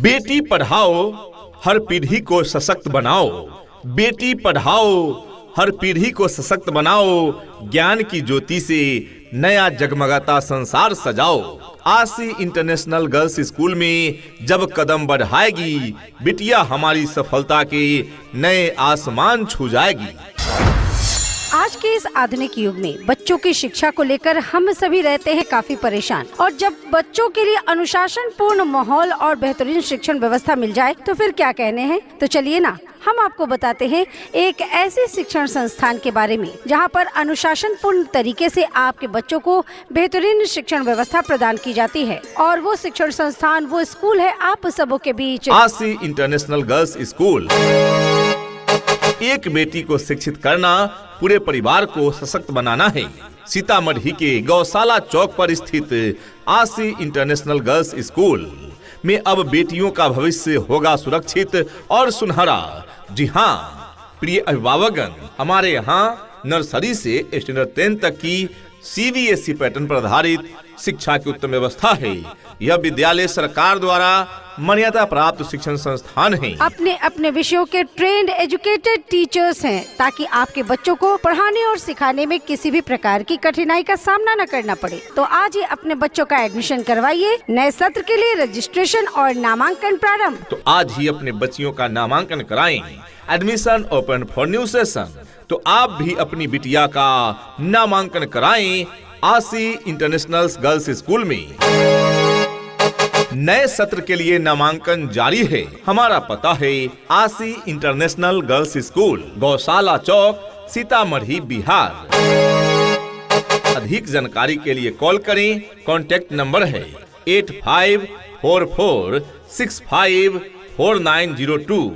बेटी पढ़ाओ, हर पीढ़ी को सशक्त बनाओ। बेटी पढ़ाओ, हर पीढ़ी को सशक्त बनाओ। ज्ञान की ज्योति से नया जगमगाता संसार सजाओ। आशी इंटरनेशनल गर्ल्स स्कूल में जब कदम बढ़ाएगी, बिटिया हमारी सफलता के नए आसमान छू जाएगी। आज के इस आधुनिक युग में बच्चों की शिक्षा को लेकर हम सभी रहते हैं काफी परेशान, और जब बच्चों के लिए अनुशासन पूर्ण माहौल और बेहतरीन शिक्षण व्यवस्था मिल जाए तो फिर क्या कहने हैं। तो चलिए ना, हम आपको बताते हैं एक ऐसे शिक्षण संस्थान के बारे में जहां पर अनुशासन पूर्ण तरीके से आपके बच्चों को बेहतरीन शिक्षण व्यवस्था प्रदान की जाती है। और वो शिक्षण संस्थान, वो स्कूल है आप सबों के बीच आशी इंटरनेशनल गर्ल्स स्कूल। एक बेटी को शिक्षित करना, पूरे परिवार को सशक्त बनाना है। सीतामढ़ी के गौशाला चौक पर स्थित आशी इंटरनेशनल गर्ल्स स्कूल में अब बेटियों का भविष्य होगा सुरक्षित और सुनहरा। जी हाँ प्रिय अभिभावकगण, हमारे यहाँ नर्सरी से स्टैंडर्ड 10 तक की CBSE पैटर्न पर आधारित शिक्षा की उत्तम व्यवस्था है। यह विद्यालय सरकार द्वारा मान्यता प्राप्त शिक्षण संस्थान है। अपने अपने विषयों के ट्रेंड एजुकेटेड टीचर्स हैं, ताकि आपके बच्चों को पढ़ाने और सिखाने में किसी भी प्रकार की कठिनाई का सामना न करना पड़े। तो आज ही अपने बच्चों का एडमिशन करवाइए। नए सत्र के लिए रजिस्ट्रेशन और नामांकन प्रारंभ। तो आज ही अपने बच्चियों का नामांकन कराएं। Admission open for new session. तो आप भी अपनी बिटिया का नामांकन कराएं आशी इंटरनेशनल गर्ल्स स्कूल में। नए सत्र के लिए नामांकन जारी है। हमारा पता है आशी इंटरनेशनल गर्ल्स स्कूल, गौशाला चौक, सीतामढ़ी, बिहार। अधिक जानकारी के लिए कॉल करें। कॉन्टैक्ट नंबर है 8544654902,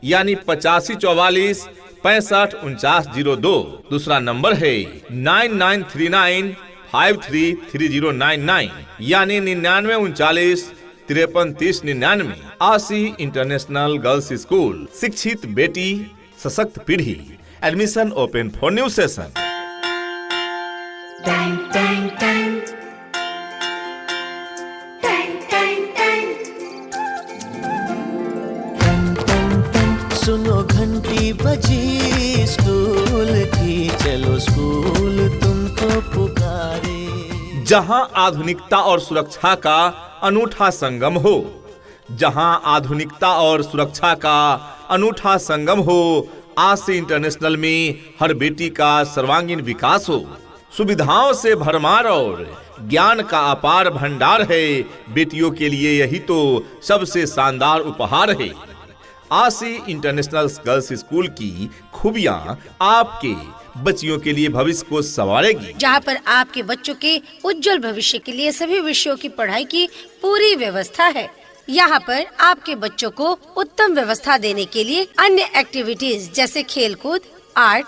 यानी 8544 654902। दूसरा नंबर है 9939533099, यानी 9939 533099। आशी इंटरनेशनल गर्ल्स स्कूल, शिक्षित बेटी, सशक्त पीढ़ी। Admission open for new session. सुनो घंटी बजी स्कूल की, चलो स्कूल तुमको पुकारे। जहां आधुनिकता और सुरक्षा का अनूठा संगम हो, जहां आधुनिकता और सुरक्षा का अनूठा संगम हो, आशी इंटरनेशनल में हर बेटी का सर्वांगीण विकास हो। सुविधाओं से भरमार और ज्ञान का अपार भंडार है। बेटियों के लिए यही तो सबसे शानदार उपहार है। आशी इंटरनेशनल गर्ल्स स्कूल की खूबियां आपके बच्चियों के लिए भविष्य को संवारेगी, जहाँ पर आपके बच्चों के उज्जवल भविष्य के लिए सभी विषयों की पढ़ाई की पूरी व्यवस्था है। यहाँ पर आपके बच्चों को उत्तम व्यवस्था देने के लिए अन्य एक्टिविटीज जैसे खेलकूद, आर्ट,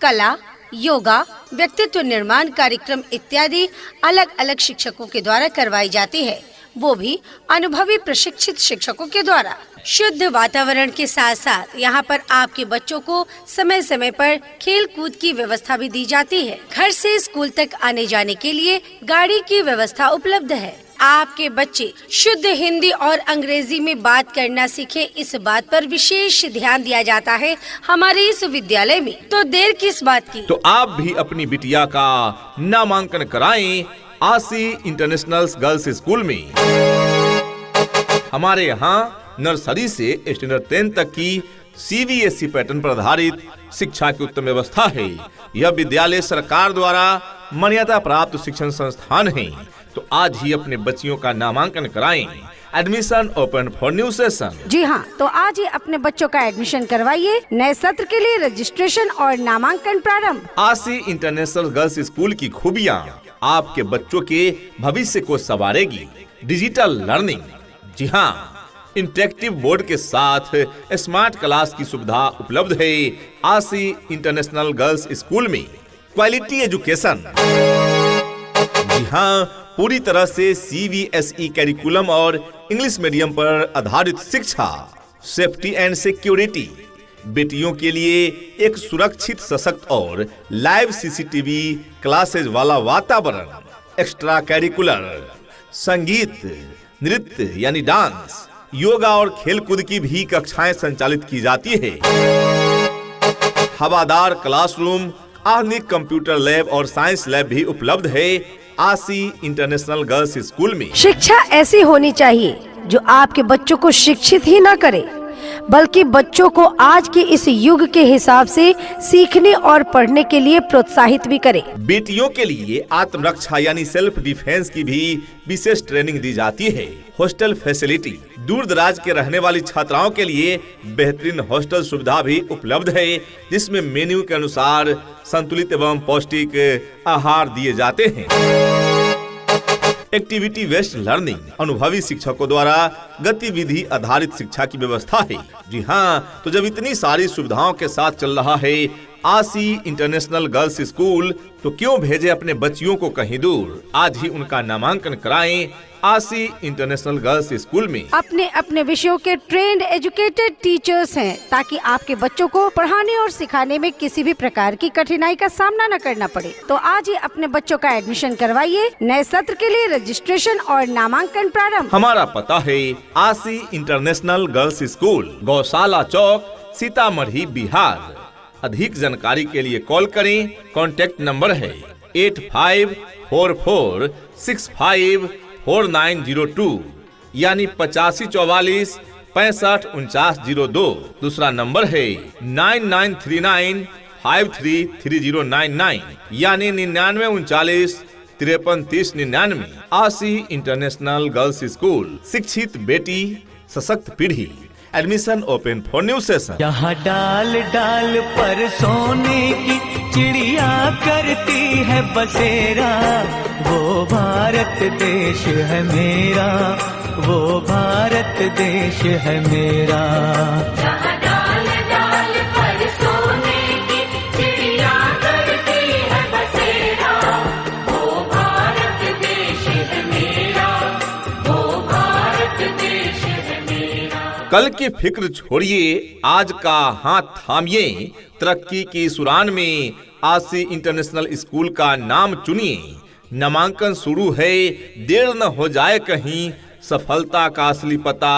कला, योगा, व्यक्तित्व निर्माण कार्यक्रम इत्यादि अलग अलग शिक्षकों के द्वारा करवाई जाती है, वो भी अनुभवी प्रशिक्षित शिक्षकों के द्वारा। शुद्ध वातावरण के साथ साथ यहाँ पर आपके बच्चों को समय समय पर खेल कूद की व्यवस्था भी दी जाती है। घर से स्कूल तक आने जाने के लिए गाड़ी की व्यवस्था उपलब्ध है। आपके बच्चे शुद्ध हिंदी और अंग्रेजी में बात करना सीखे, इस बात पर विशेष ध्यान दिया जाता है हमारे इस विद्यालय में। तो देर किस बात की। तो आप भी अपनी बिटिया का नामांकन कराएं आशी इंटरनेशनल गर्ल्स स्कूल में। हमारे यहाँ नर्सरी से स्टैंडर्ड 10 तक की CBSE पैटर्न पर आधारित शिक्षा की उत्तम व्यवस्था है। यह विद्यालय सरकार द्वारा मान्यता प्राप्त शिक्षण संस्थान है। तो आज ही अपने बच्चियों का नामांकन कराएं। Admission open for new session. जी हाँ, तो आज ही अपने बच्चों का एडमिशन करवाइए। नए सत्र के लिए रजिस्ट्रेशन और नामांकन प्रारंभ। आशी इंटरनेशनल गर्ल्स स्कूल की खूबियां आपके बच्चों के भविष्य को संवारेगी। डिजिटल लर्निंग, जी हाँ, इंटरेक्टिव बोर्ड के साथ स्मार्ट क्लास की सुविधा उपलब्ध है। आशी इंटरनेशनल गर्ल्स स्कूल में क्वालिटी एजुकेशन, जी हाँ, पूरी तरह से CBSE कैरिकुलम और इंग्लिश मीडियम पर आधारित शिक्षा, सेफ्टी एंड सिक्योरिटी, बेटियों के लिए एक सुरक्षित, सशक्त और लाइव CCTV क्लासेज वाला वातावरण, एक्स्ट्रा कैरिकुलर, संगीत, नृत्य यानी डांस, योगा और खेलकूद की भी कक्षाएं संचालित की जाती है। हवादार क्लासरूम, आधुनिक कंप्यूटर लैब और साइंस लैब भी उपलब्ध है आसी इंटरनेशनल गर्ल्स स्कूल में। शिक्षा ऐसी होनी चाहिए जो आपके बच्चों को शिक्षित ही न करे, बल्कि बच्चों को आज के इस युग के हिसाब से सीखने और पढ़ने के लिए प्रोत्साहित भी करे। बेटियों के लिए आत्मरक्षा यानी सेल्फ डिफेंस की भी विशेष ट्रेनिंग दी जाती है। हॉस्टल फैसिलिटी, दूर दराज के रहने वाली छात्राओं के लिए बेहतरीन हॉस्टल सुविधा भी उपलब्ध है, जिसमें मेन्यू के अनुसार संतुलित एवं पौष्टिक आहार दिए जाते हैं। एक्टिविटी बेस्ड लर्निंग, अनुभवी शिक्षकों द्वारा गतिविधि आधारित शिक्षा की व्यवस्था है। जी हाँ, तो जब इतनी सारी सुविधाओं के साथ चल रहा है आसी इंटरनेशनल गर्ल्स स्कूल, तो क्यों भेजे अपने बच्चियों को कहीं दूर। आज ही उनका नामांकन कराएं आसी इंटरनेशनल गर्ल्स स्कूल में। अपने अपने विषयों के ट्रेंड एजुकेटेड टीचर्स हैं, ताकि आपके बच्चों को पढ़ाने और सिखाने में किसी भी प्रकार की कठिनाई का सामना न करना पड़े। तो आज ही अपने बच्चों का एडमिशन करवाइए। नए सत्र के लिए रजिस्ट्रेशन और नामांकन प्रारंभ। हमारा पता है आसी इंटरनेशनल गर्ल्स स्कूल, गौशाला चौक, सीतामढ़ी, बिहार। अधिक जानकारी के लिए कॉल करें। कॉन्टैक्ट नंबर है 8544654902 यानी 8544 654902। दूसरा नंबर है 9939533099 यानी 9939 533099। आसी इंटरनेशनल गर्ल्स स्कूल, शिक्षित बेटी सशक्त पीढ़ी। Admission open for new session. यहाँ डाल डाल पर सोने की चिड़िया करती है बसेरा, वो भारत देश है मेरा, वो भारत देश है मेरा। जहाँ डाल डाल पर सोने की चिड़िया करती है बसेरा, वो भारत देश है मेरा, वो भारत देश है मेरा। कल की फिक्र छोड़िए, आज का हाथ थामिए। तरक्की की सुरान में आसी इंटरनेशनल स्कूल का नाम चुनिए। नामांकन शुरू है, देर न हो जाए कहीं। सफलता का असली पता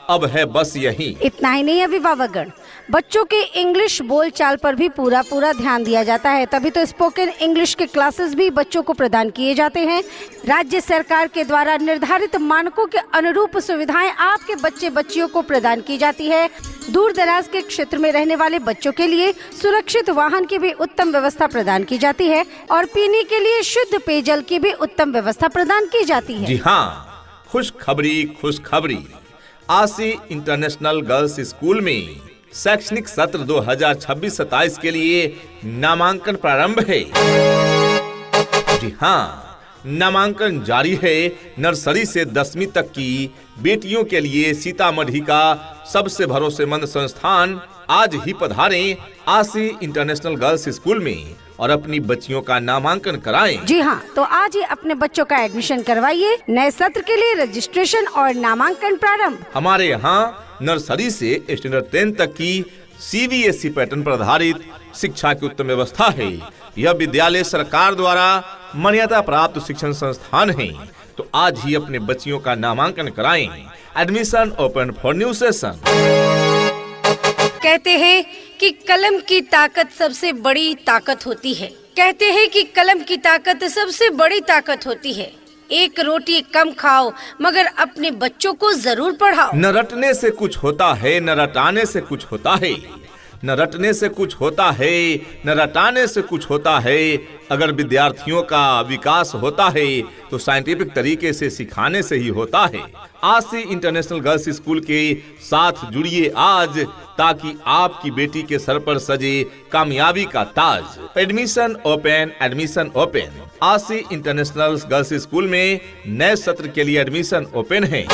अब है बस यही। इतना ही नहीं अभिभावकगण, बच्चों के इंग्लिश बोलचाल पर भी पूरा ध्यान दिया जाता है। तभी तो स्पोकन इंग्लिश के क्लासेस भी बच्चों को प्रदान किए जाते हैं। राज्य सरकार के द्वारा निर्धारित मानकों के अनुरूप सुविधाएं आपके बच्चे बच्चियों को प्रदान की जाती है। दूर दराज के क्षेत्र में रहने वाले बच्चों के लिए सुरक्षित वाहन की भी उत्तम व्यवस्था प्रदान की जाती है और पीने के लिए शुद्ध पेयजल की भी उत्तम व्यवस्था प्रदान की जाती है। जी हाँ, खुशखबरी। आसी इंटरनेशनल गर्ल्स स्कूल में शैक्षणिक सत्र 2026-27 के लिए नामांकन प्रारंभ है। जी हाँ, नामांकन जारी है। नर्सरी से 10वीं तक की बेटियों के लिए सीतामढ़ी का सबसे भरोसेमंद संस्थान। आज ही पधारें आसी इंटरनेशनल गर्ल्स स्कूल में और अपनी बच्चियों का नामांकन कराएं। जी हाँ, तो आज ही अपने बच्चों का एडमिशन करवाइए। नए सत्र के लिए रजिस्ट्रेशन और नामांकन प्रारंभ। हमारे यहाँ नर्सरी से स्टैंडर्ड 10 तक की CBSE पैटर्न पर आधारित शिक्षा की उत्तम व्यवस्था है। यह विद्यालय सरकार द्वारा मान्यता प्राप्त शिक्षण संस्थान है। तो आज ही अपने बच्चियों का नामांकन कराएं। Admission open for new session. कहते हैं कि कलम की ताकत सबसे बड़ी ताकत होती है। कहते हैं कि कलम की ताकत सबसे बड़ी ताकत होती है। एक रोटी कम खाओ, मगर अपने बच्चों को जरूर पढ़ाओ। न रटने से कुछ होता है, न रटाने से कुछ होता है। न रटने से कुछ होता है, न रटाने से कुछ होता है। अगर विद्यार्थियों का विकास होता है तो साइंटिफिक तरीके से सिखाने से ही होता है। आसी इंटरनेशनल गर्ल्स स्कूल के साथ जुड़िए आज, ताकि आपकी बेटी के सर पर सजे कामयाबी का ताज। Admission open. Aasi international girls school में नए सत्र के लिए एडमिशन ओपन है।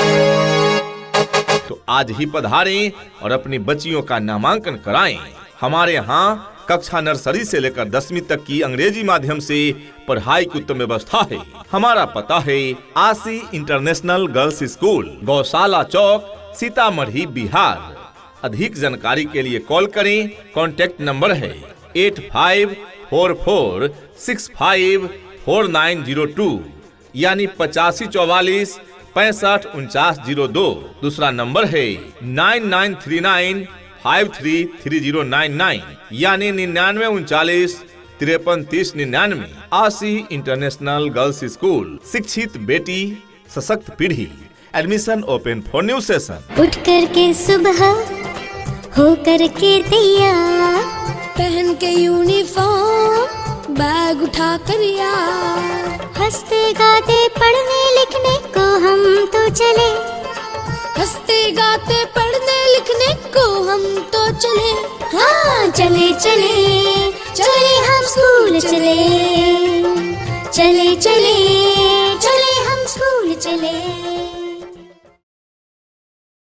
तो आज ही पधारें और अपनी बच्चियों का नामांकन कराएं। हमारे यहाँ कक्षा नर्सरी से लेकर 10वीं तक की अंग्रेजी माध्यम से पढ़ाई की उत्तम व्यवस्था है। हमारा पता है आसी इंटरनेशनल गर्ल्स स्कूल, गौशाला चौक, सीतामढ़ी, बिहार। अधिक जानकारी के लिए कॉल करें। कॉन्टैक्ट नंबर है 8544654902 यानी 8544 654902। दूसरा नंबर है 9939533099 यानी 9939533099। आशी इंटरनेशनल गर्ल्स स्कूल, शिक्षित बेटी सशक्त पीढ़ी। Admission open for new session. उठ करके सुबह हो करके तैयार, पहन के यूनिफॉर्म, बैग उठा कर यार, हंसते गाते पढ़ने लिखने को हम तो चले, हंसते गाते पढ़ने लिखने को हम तो चले। हाँ चले चले चले हम स्कूल चले।